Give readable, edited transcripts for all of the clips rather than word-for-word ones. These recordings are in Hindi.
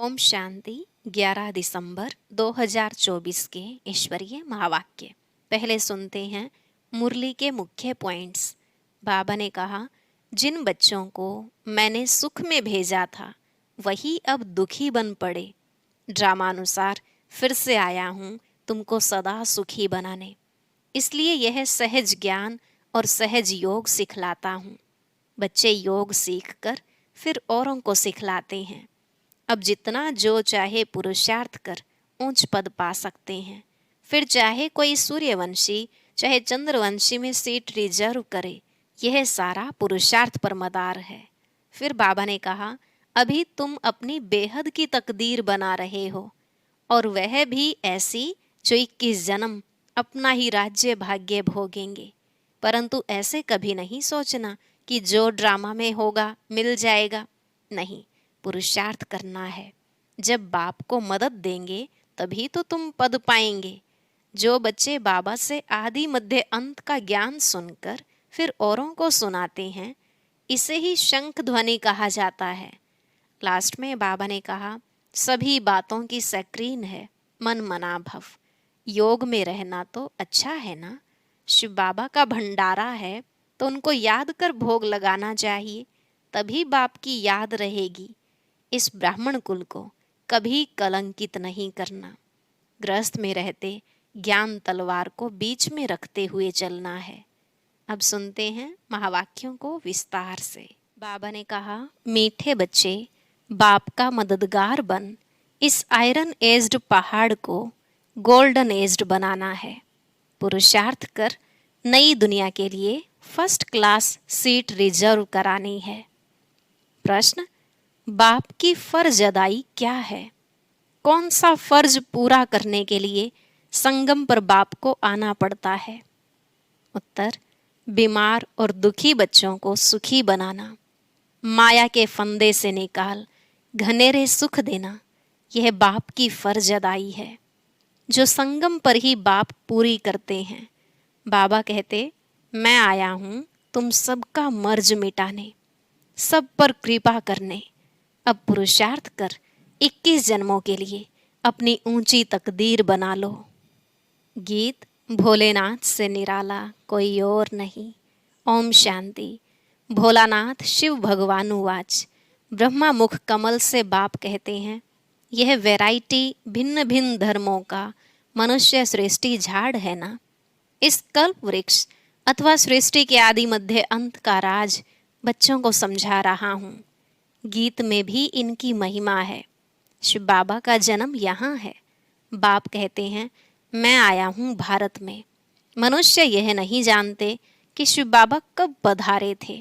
ओम शांति। 11 दिसंबर 2024 के ईश्वरीय महावाक्य पहले सुनते हैं। मुरली के मुख्य पॉइंट्स। बाबा ने कहा, जिन बच्चों को मैंने सुख में भेजा था वही अब दुखी बन पड़े। ड्रामानुसार फिर से आया हूँ तुमको सदा सुखी बनाने, इसलिए यह सहज ज्ञान और सहज योग सिखलाता हूँ। बच्चे योग सीखकर फिर औरों को सिखलाते हैं। अब जितना जो चाहे पुरुषार्थ कर ऊंच पद पा सकते हैं। फिर चाहे कोई सूर्यवंशी चाहे चंद्रवंशी में सीट रिजर्व करे, यह सारा पुरुषार्थ पर मदार है। फिर बाबा ने कहा, अभी तुम अपनी बेहद की तकदीर बना रहे हो, और वह भी ऐसी जो 21 जन्म अपना ही राज्य भाग्य भोगेंगे। परंतु ऐसे कभी नहीं सोचना कि जो ड्रामा में होगा मिल जाएगा। नहीं, पुरुषार्थ करना है। जब बाप को मदद देंगे तभी तो तुम पद पाएंगे। जो बच्चे बाबा से आदि मध्य अंत का ज्ञान सुनकर फिर औरों को सुनाते हैं, इसे ही शंख ध्वनि कहा जाता है। लास्ट में बाबा ने कहा, सभी बातों की सक्रीन है मन मना भव। योग में रहना तो अच्छा है ना। शिव बाबा का भंडारा है तो उनको याद कर भोग लगाना चाहिए, तभी बाप की याद रहेगी। इस ब्राह्मण कुल को कभी कलंकित नहीं करना। गृहस्थ में रहते ज्ञान तलवार को बीच में रखते हुए चलना है। अब सुनते हैं महावाक्यों को विस्तार से। बाबा ने कहा, मीठे बच्चे, बाप का मददगार बन इस आयरन एज्ड पहाड़ को गोल्डन एज्ड बनाना है। पुरुषार्थ कर नई दुनिया के लिए फर्स्ट क्लास सीट रिजर्व करानी है। प्रश्न, बाप की फर्ज अदाई क्या है? कौन सा फर्ज पूरा करने के लिए संगम पर बाप को आना पड़ता है? उत्तर, बीमार और दुखी बच्चों को सुखी बनाना, माया के फंदे से निकाल घनेरे सुख देना, यह बाप की फर्ज अदाई है जो संगम पर ही बाप पूरी करते हैं। बाबा कहते, मैं आया हूँ तुम सबका मर्ज मिटाने, सब पर कृपा करने। अब पुरुषार्थ कर 21 जन्मों के लिए अपनी ऊंची तकदीर बना लो। गीत भोलेनाथ से निराला कोई और नहीं। ओम शांति। भोलानाथ शिव भगवान उवाच। ब्रह्मा मुख कमल से बाप कहते हैं, यह वैरायटी भिन्न भिन्न धर्मों का मनुष्य सृष्टि झाड़ है ना। इस कल्प वृक्ष अथवा सृष्टि के आदि मध्य अंत का राज बच्चों को समझा रहा हूँ। गीत में भी इनकी महिमा है। शिव बाबा का जन्म यहाँ है। बाप कहते हैं, मैं आया हूँ भारत में। मनुष्य यह नहीं जानते कि शिव बाबा कब पधारे थे,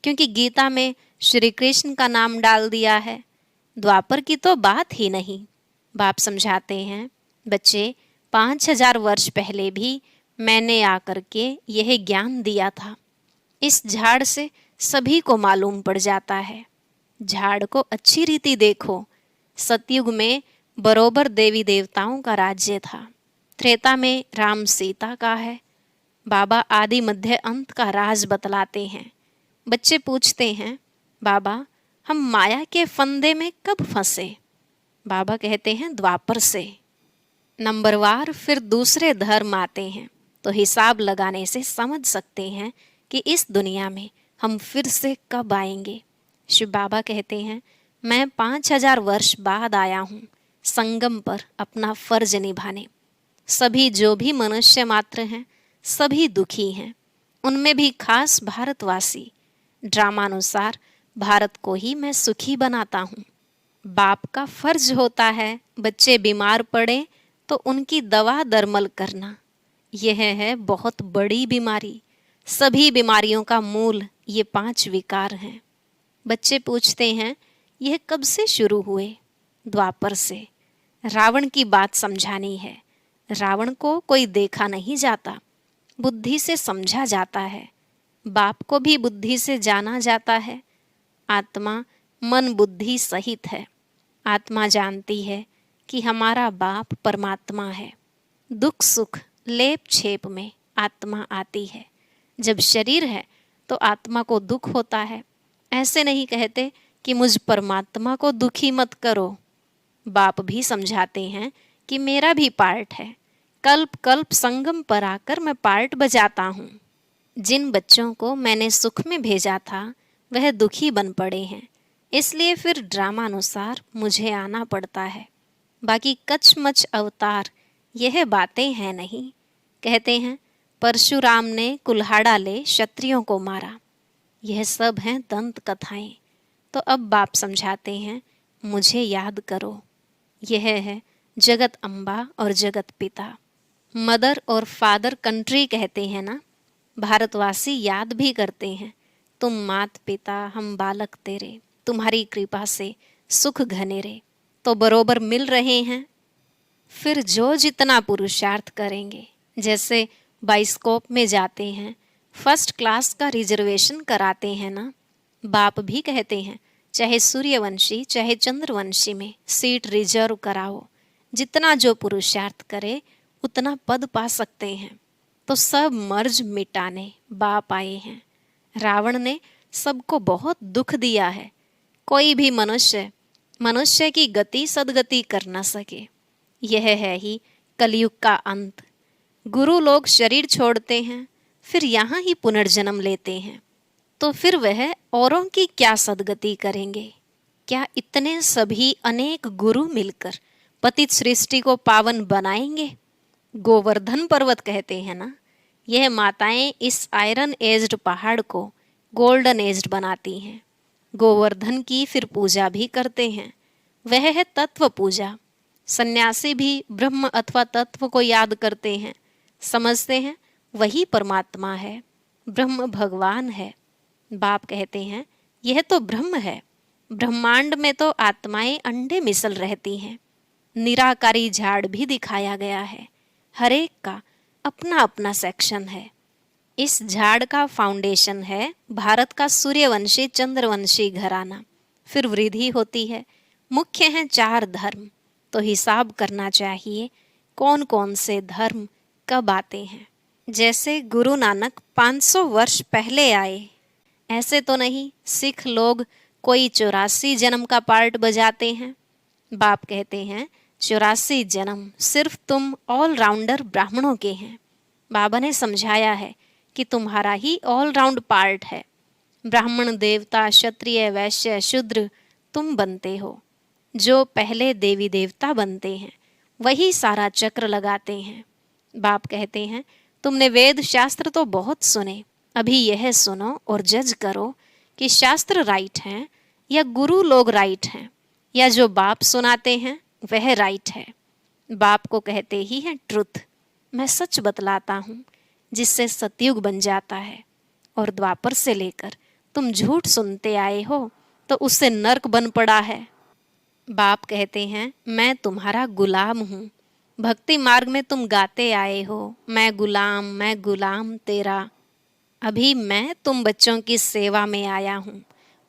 क्योंकि गीता में श्री कृष्ण का नाम डाल दिया है। द्वापर की तो बात ही नहीं। बाप समझाते हैं, बच्चे 5000 वर्ष पहले भी मैंने आकर के यह ज्ञान दिया था। इस झाड़ से सभी को मालूम पड़ जाता है। झाड़ को अच्छी रीति देखो। सतयुग में बरोबर देवी देवताओं का राज्य था। त्रेता में राम सीता का है। बाबा आदि मध्य अंत का राज बतलाते हैं। बच्चे पूछते हैं, बाबा हम माया के फंदे में कब फंसे? बाबा कहते हैं, द्वापर से। नंबरवार फिर दूसरे धर्म आते हैं तो हिसाब लगाने से समझ सकते हैं कि इस दुनिया में हम फिर से कब आएंगे। शिव बाबा कहते हैं, मैं 5000 वर्ष बाद आया हूँ संगम पर अपना फर्ज निभाने। सभी जो भी मनुष्य मात्र हैं सभी दुखी हैं, उनमें भी खास भारतवासी। ड्रामानुसार भारत को ही मैं सुखी बनाता हूँ। बाप का फर्ज होता है बच्चे बीमार पड़े तो उनकी दवा दरमल करना। यह है बहुत बड़ी बीमारी। सभी बीमारियों का मूल ये 5 विकार हैं। बच्चे पूछते हैं, यह कब से शुरू हुए? द्वापर से। रावण की बात समझानी है। रावण को कोई देखा नहीं जाता, बुद्धि से समझा जाता है। बाप को भी बुद्धि से जाना जाता है। आत्मा मन बुद्धि सहित है। आत्मा जानती है कि हमारा बाप परमात्मा है। दुख सुख लेप छेप में आत्मा आती है। जब शरीर है तो आत्मा को दुख होता है। ऐसे नहीं कहते कि मुझ परमात्मा को दुखी मत करो। बाप भी समझाते हैं कि मेरा भी पार्ट है, कल्प कल्प संगम पर आकर मैं पार्ट बजाता हूँ। जिन बच्चों को मैंने सुख में भेजा था वह दुखी बन पड़े हैं, इसलिए फिर ड्रामानुसार मुझे आना पड़ता है। बाकी कचमच अवतार यह बातें हैं नहीं। कहते हैं परशुराम ने कुल्हाड़ा ले क्षत्रियों को मारा, यह सब हैं दंत कथाएं। तो अब बाप समझाते हैं मुझे याद करो, यह है जगत अम्बा और जगत पिता। मदर और फादर कंट्री कहते हैं ना, भारतवासी याद भी करते हैं, तुम मात पिता हम बालक तेरे, तुम्हारी कृपा से सुख घनेरे। तो बरोबर मिल रहे हैं। फिर जो जितना पुरुषार्थ करेंगे, जैसे बाइस्कोप में जाते हैं, फर्स्ट क्लास का रिजर्वेशन कराते हैं ना, बाप भी कहते हैं चाहे सूर्यवंशी चाहे चंद्रवंशी में सीट रिजर्व कराओ, जितना जो पुरुषार्थ करे उतना पद पा सकते हैं। तो सब मर्ज मिटाने बाप आए हैं। रावण ने सबको बहुत दुख दिया है, कोई भी मनुष्य की गति सदगति कर न सके। यह है ही कलयुग का अंत। गुरु लोग शरीर छोड़ते हैं, फिर यहाँ ही पुनर्जन्म लेते हैं, तो फिर वह औरों की क्या सदगति करेंगे? क्या इतने सभी अनेक गुरु मिलकर पतित सृष्टि को पावन बनाएंगे? गोवर्धन पर्वत कहते हैं ना, यह माताएं इस आयरन एज्ड पहाड़ को गोल्डन एज्ड बनाती हैं। गोवर्धन की फिर पूजा भी करते हैं, वह है तत्व पूजा। सन्यासी भी ब्रह्म अथवा तत्व को याद करते हैं, समझते हैं वही परमात्मा है, ब्रह्म भगवान है। बाप कहते हैं यह तो ब्रह्म है, ब्रह्मांड में तो आत्माएं अंडे मिसल रहती हैं। निराकारी झाड़ भी दिखाया गया है, हरेक का अपना अपना सेक्शन है। इस झाड़ का फाउंडेशन है भारत का सूर्यवंशी चंद्रवंशी घराना, फिर वृद्धि होती है। मुख्य हैं 4 धर्म, तो हिसाब करना चाहिए कौन कौन से धर्म कब आते हैं। जैसे गुरु नानक 500 वर्ष पहले आए, ऐसे तो नहीं सिख लोग कोई 84 जन्म का पार्ट बजाते हैं। बाप कहते हैं 84 जन्म सिर्फ तुम ऑलराउंडर ब्राह्मणों के हैं। बाबा ने समझाया है कि तुम्हारा ही ऑलराउंड पार्ट है। ब्राह्मण देवता क्षत्रिय वैश्य शूद्र तुम बनते हो। जो पहले देवी देवता बनते हैं वही सारा चक्र लगाते हैं। बाप कहते हैं तुमने वेद शास्त्र तो बहुत सुने, अभी यह सुनो और जज करो कि शास्त्र राइट हैं या गुरु लोग राइट हैं, या जो बाप सुनाते हैं वह राइट है। बाप को कहते ही है ट्रुथ। मैं सच बतलाता हूँ जिससे सतयुग बन जाता है, और द्वापर से लेकर तुम झूठ सुनते आए हो तो उससे नर्क बन पड़ा है। बाप कहते हैं मैं तुम्हारा गुलाम हूँ। भक्ति मार्ग में तुम गाते आए हो मैं गुलाम तेरा। अभी मैं तुम बच्चों की सेवा में आया हूँ।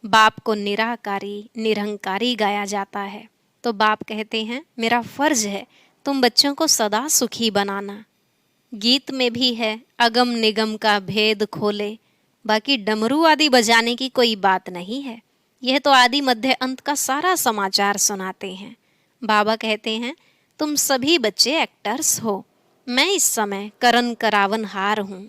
बाप को निराकारी निरहंकारी गाया जाता है, तो बाप कहते हैं मेरा फर्ज है तुम बच्चों को सदा सुखी बनाना। गीत में भी है अगम निगम का भेद खोले, बाकी डमरू आदि बजाने की कोई बात नहीं है। यह तो आदि मध्य अंत का सारा समाचार सुनाते हैं। बाबा कहते हैं तुम सभी बच्चे एक्टर्स हो, मैं इस समय करण करावन हार हूँ।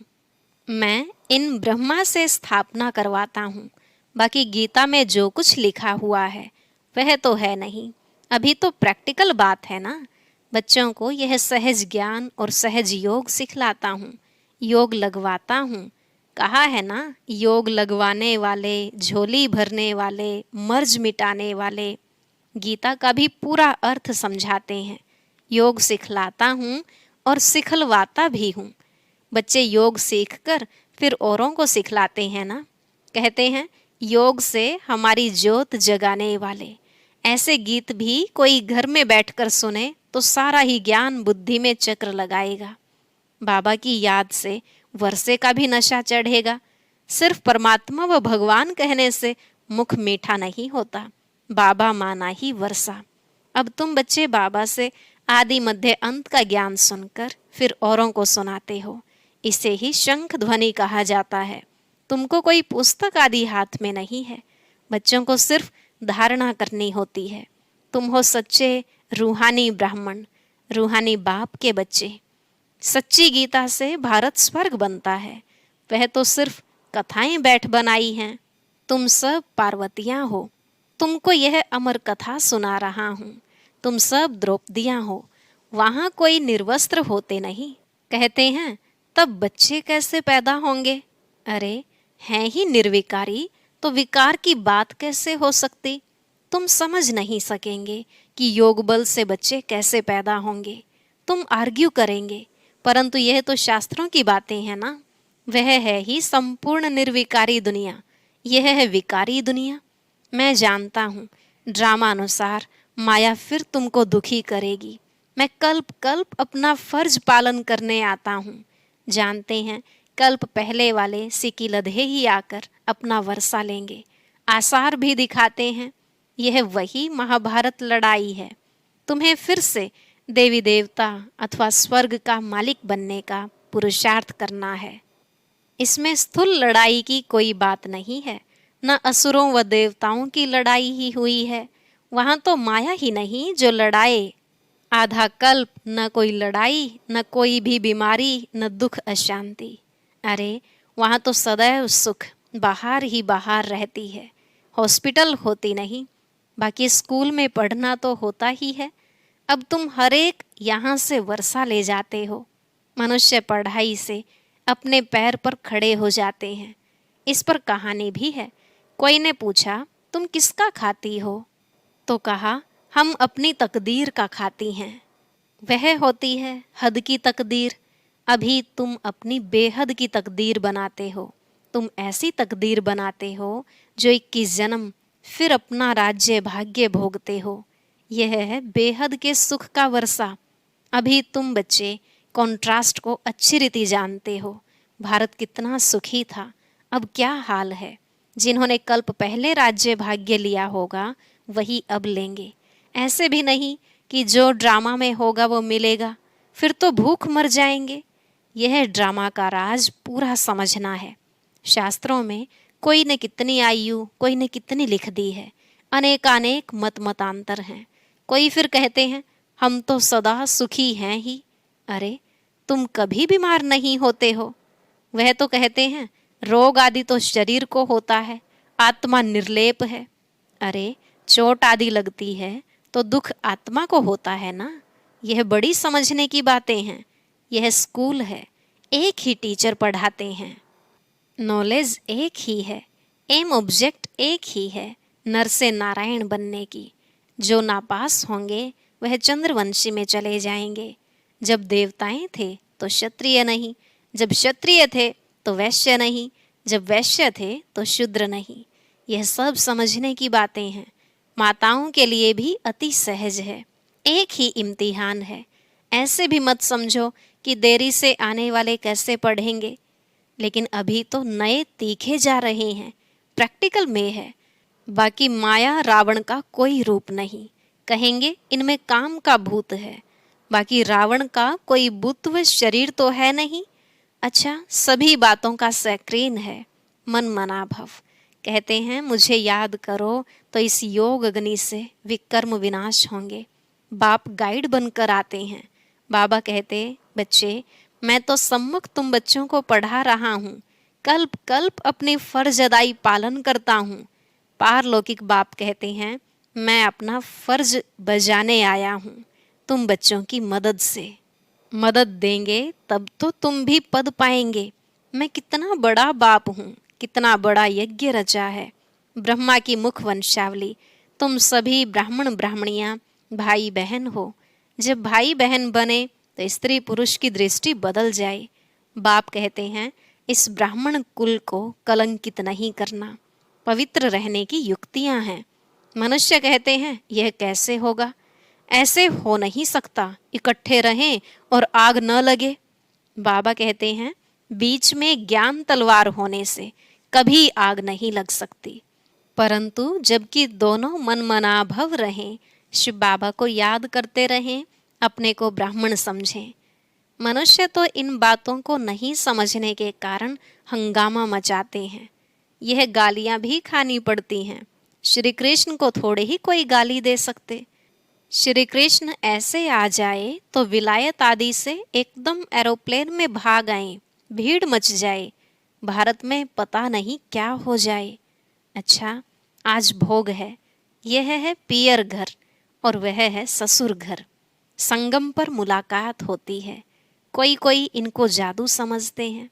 मैं इन ब्रह्मा से स्थापना करवाता हूँ, बाकी गीता में जो कुछ लिखा हुआ है वह तो है नहीं। अभी तो प्रैक्टिकल बात है ना। बच्चों को यह सहज ज्ञान और सहज योग सिखलाता हूँ, योग लगवाता हूँ। कहा है ना योग लगवाने वाले झोली भरने वाले मर्ज मिटाने वाले। गीता का भी पूरा अर्थ समझाते हैं। योग सिखलाता हूँ और सिखलवाता भी हूँ। बच्चे योग सीखकर फिर औरों को सिखलाते हैं ना। कहते हैं योग से हमारी ज्योत जगाने वाले। ऐसे गीत भी कोई घर में बैठकर सुने तो सारा ही ज्ञान बुद्धि में चक्र लगाएगा। बाबा की याद से वर्षे का भी नशा चढ़ेगा। सिर्फ परमात्मा व भगवान कहने से मुख मीठा नहीं होता, बाबा माना ही वर्षा। अब तुम बच्चे बाबा से आदि मध्य अंत का ज्ञान सुनकर फिर औरों को सुनाते हो। इसे ही शंख ध्वनि कहा जाता है। तुमको कोई पुस्तक आदि हाथ में नहीं है, बच्चों को सिर्फ धारणा करनी होती है। तुम हो सच्चे रूहानी ब्राह्मण, रूहानी बाप के बच्चे। सच्ची गीता से भारत स्वर्ग बनता है। वह तो सिर्फ कथाएं बैठ बनाई हैं। तुम सब पार्वतियां हो। तुमको यह अमर कथा सुना रहा हूँ। तुम सब द्रौपदियां हो। वहां कोई निर्वस्त्र होते नहीं। कहते हैं तब बच्चे कैसे पैदा होंगे? अरे हैं ही निर्विकारी, तो विकार की बात कैसे हो सकती? तुम समझ नहीं सकेंगे कि योग बल से बच्चे कैसे पैदा होंगे। तुम आर्ग्यू करेंगे, परंतु यह तो शास्त्रों की बातें हैं ना। वह है ही संपूर्ण निर्विकारी दुनिया, यह है विकारी दुनिया। मैं जानता हूँ, ड्रामा अनुसार माया फिर तुमको दुखी करेगी। मैं कल्प कल्प अपना फर्ज पालन करने आता हूँ। जानते हैं कल्प पहले वाले सिकिलधे ही आकर अपना वर्षा लेंगे। आसार भी दिखाते हैं। यह वही महाभारत लड़ाई है। तुम्हें फिर से देवी देवता अथवा स्वर्ग का मालिक बनने का पुरुषार्थ करना है। इसमें स्थूल लड़ाई की कोई बात नहीं है, न असुरों व देवताओं की लड़ाई ही हुई है। वहां तो माया ही नहीं जो लड़ाए। आधा कल्प न कोई लड़ाई, न कोई भी बीमारी, न दुख अशांति। अरे वहां तो सदैव सुख बाहर ही बाहर रहती है। हॉस्पिटल होती नहीं। बाकी स्कूल में पढ़ना तो होता ही है। अब तुम हर एक यहाँ से वर्षा ले जाते हो। मनुष्य पढ़ाई से अपने पैर पर खड़े हो जाते हैं। इस पर कहानी भी है। कोई ने पूछा तुम किसका खाती हो? तो कहा हम अपनी तकदीर का खाती हैं। वह होती है हद की तकदीर। अभी तुम अपनी बेहद की तकदीर बनाते हो। तुम ऐसी तकदीर बनाते हो जो 21 जन्म फिर अपना राज्य भाग्य भोगते हो। यह है बेहद के सुख का वर्षा। अभी तुम बच्चे कॉन्ट्रास्ट को अच्छी रीति जानते हो। भारत कितना सुखी था, अब क्या हाल है। जिन्होंने कल्प पहले राज्य भाग्य लिया होगा वही अब लेंगे। ऐसे भी नहीं कि जो ड्रामा में होगा वो मिलेगा, फिर तो भूख मर जाएंगे। यह ड्रामा का राज पूरा समझना है। शास्त्रों में कोई ने कितनी आयु, कोई ने कितनी लिख दी है। अनेकानेक मत मतांतर हैं। कोई फिर कहते हैं हम तो सदा सुखी हैं ही। अरे तुम कभी बीमार नहीं होते हो। वह तो कहते हैं रोग आदि तो शरीर को होता है, आत्मा निर्लेप है। अरे चोट आदि लगती है तो दुख आत्मा को होता है ना। यह बड़ी समझने की बातें हैं। यह स्कूल है, एक ही टीचर पढ़ाते हैं। नॉलेज एक ही है, एम ऑब्जेक्ट एक ही है, नर से नारायण बनने की। जो नापास होंगे वह चंद्रवंशी में चले जाएंगे। जब देवताएं थे तो क्षत्रिय नहीं, जब क्षत्रिय थे तो वैश्य नहीं, जब वैश्य थे तो शूद्र नहीं। यह सब समझने की बातें हैं। माताओं के लिए भी अति सहज है। एक ही इम्तिहान है। ऐसे भी मत समझो कि देरी से आने वाले कैसे पढ़ेंगे। लेकिन अभी तो नए तीखे जा रहे हैं, प्रैक्टिकल में है। बाकी माया रावण का कोई रूप नहीं। कहेंगे इनमें काम का भूत है। बाकी रावण का कोई बुत व शरीर तो है नहीं। अच्छा सभी बातों का सक्रीन है मन मना भव। कहते हैं मुझे याद करो तो इस योग अग्नि से विकर्म विनाश होंगे। बाप गाइड बनकर आते हैं। बाबा कहते बच्चे मैं तो सम्मुख तुम बच्चों को पढ़ा रहा हूँ। कल्प कल्प अपनी फर्ज अदाई पालन करता हूँ। पारलौकिक बाप कहते हैं मैं अपना फर्ज बजाने आया हूँ। तुम बच्चों की मदद से मदद देंगे तब तो तुम भी पद पाएंगे। मैं कितना बड़ा बाप हूँ, कितना बड़ा यज्ञ रचा है। ब्रह्मा की मुख वंशावली। तुम सभी ब्राह्मण ब्राह्मणियाँ भाई बहन हो। जब भाई बहन बने तो स्त्री पुरुष की दृष्टि बदल जाए। बाप कहते हैं इस ब्राह्मण कुल को कलंकित नहीं करना। पवित्र रहने की युक्तियाँ हैं। मनुष्य कहते हैं यह कैसे होगा? ऐसे हो नहीं सकता, इकट्ठे रहें और आग न लगे। बाबा कहते हैं बीच में ज्ञान तलवार होने से कभी आग नहीं लग सकती। परंतु जबकि दोनों मन मनाभव रहें, शिव बाबा को याद करते रहें, अपने को ब्राह्मण समझें। मनुष्य तो इन बातों को नहीं समझने के कारण हंगामा मचाते हैं। यह गालियां भी खानी पड़ती हैं। श्री कृष्ण को थोड़े ही कोई गाली दे सकते। श्री कृष्ण ऐसे आ जाए तो विलायत आदि से एकदम एरोप्लेन में भाग आए, भीड़ मच जाए, भारत में पता नहीं क्या हो जाए। अच्छा, आज भोग है, यह है पियर घर और वह है ससुर घर। संगम पर मुलाकात होती है, कोई कोई इनको जादू समझते हैं।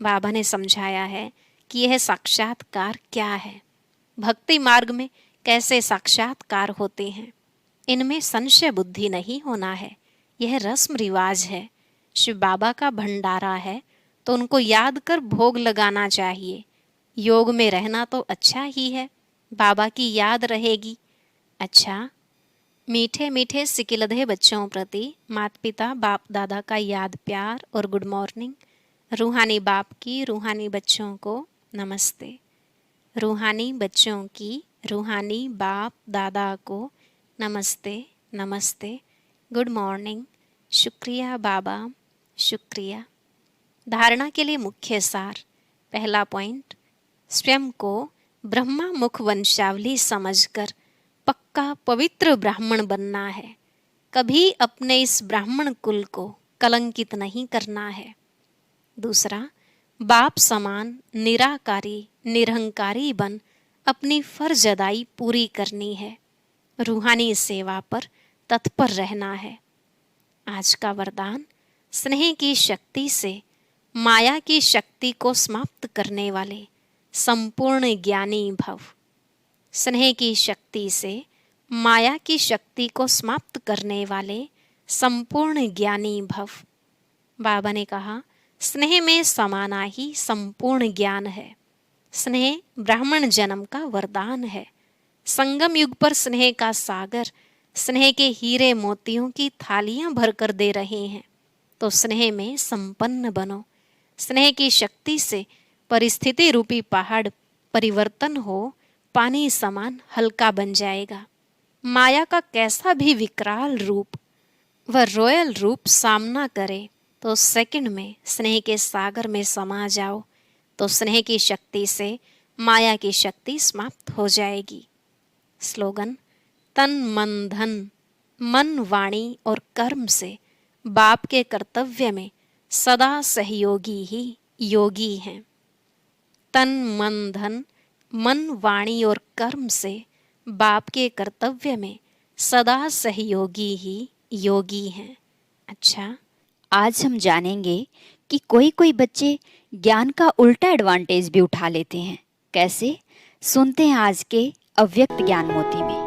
बाबा ने समझाया है कि यह साक्षात्कार क्या है, भक्ति मार्ग में कैसे साक्षात्कार होते हैं। इनमें संशय बुद्धि नहीं होना है, यह रस्म रिवाज है। शिव बाबा का भंडारा है तो उनको याद कर भोग लगाना चाहिए। योग में रहना तो अच्छा ही है, बाबा की याद रहेगी। अच्छा, मीठे मीठे सिकिलधे बच्चों प्रति माता पिता बाप दादा का याद प्यार और गुड मॉर्निंग। रूहानी बाप की रूहानी बच्चों को नमस्ते। रूहानी बच्चों की रूहानी बाप दादा को नमस्ते नमस्ते, गुड मॉर्निंग, शुक्रिया बाबा, शुक्रिया। धारणा के लिए मुख्य सार। पहला पॉइंट, स्वयं को ब्रह्मा मुख वंशावली समझकर पक्का पवित्र ब्राह्मण बनना है। कभी अपने इस ब्राह्मण कुल को कलंकित नहीं करना है। दूसरा, बाप समान निराकारी निरहंकारी बन अपनी फर्ज अदाई पूरी करनी है। रूहानी सेवा पर तत्पर रहना है। आज का वरदान, स्नेह की शक्ति से माया की शक्ति को समाप्त करने वाले संपूर्ण ज्ञानी भव। स्नेह की शक्ति से माया की शक्ति को समाप्त करने वाले संपूर्ण ज्ञानी भव। बाबा ने कहा, स्नेह में समाना ही संपूर्ण ज्ञान है। स्नेह ब्राह्मण जन्म का वरदान है। संगम युग पर स्नेह का सागर स्नेह के हीरे मोतियों की थालियां भरकर दे रहे हैं, तो स्नेह में संपन्न बनो। स्नेह की शक्ति से परिस्थिति रूपी पहाड़ परिवर्तन हो पानी समान हल्का बन जाएगा। माया का कैसा भी विकराल रूप व रॉयल रूप सामना करे तो सेकंड में स्नेह के सागर में समा जाओ, तो स्नेह की शक्ति से माया की शक्ति समाप्त हो जाएगी। स्लोगन, तन मन धन, मन वाणी और कर्म से बाप के कर्तव्य में सदा सहयोगी ही योगी हैं। तन मन धन, मन वाणी और कर्म से बाप के कर्तव्य में सदा सहयोगी ही योगी हैं। अच्छा, आज हम जानेंगे कि कोई कोई बच्चे ज्ञान का उल्टा एडवांटेज भी उठा लेते हैं। कैसे? सुनते हैं आज के अव्यक्त ज्ञान मोती में।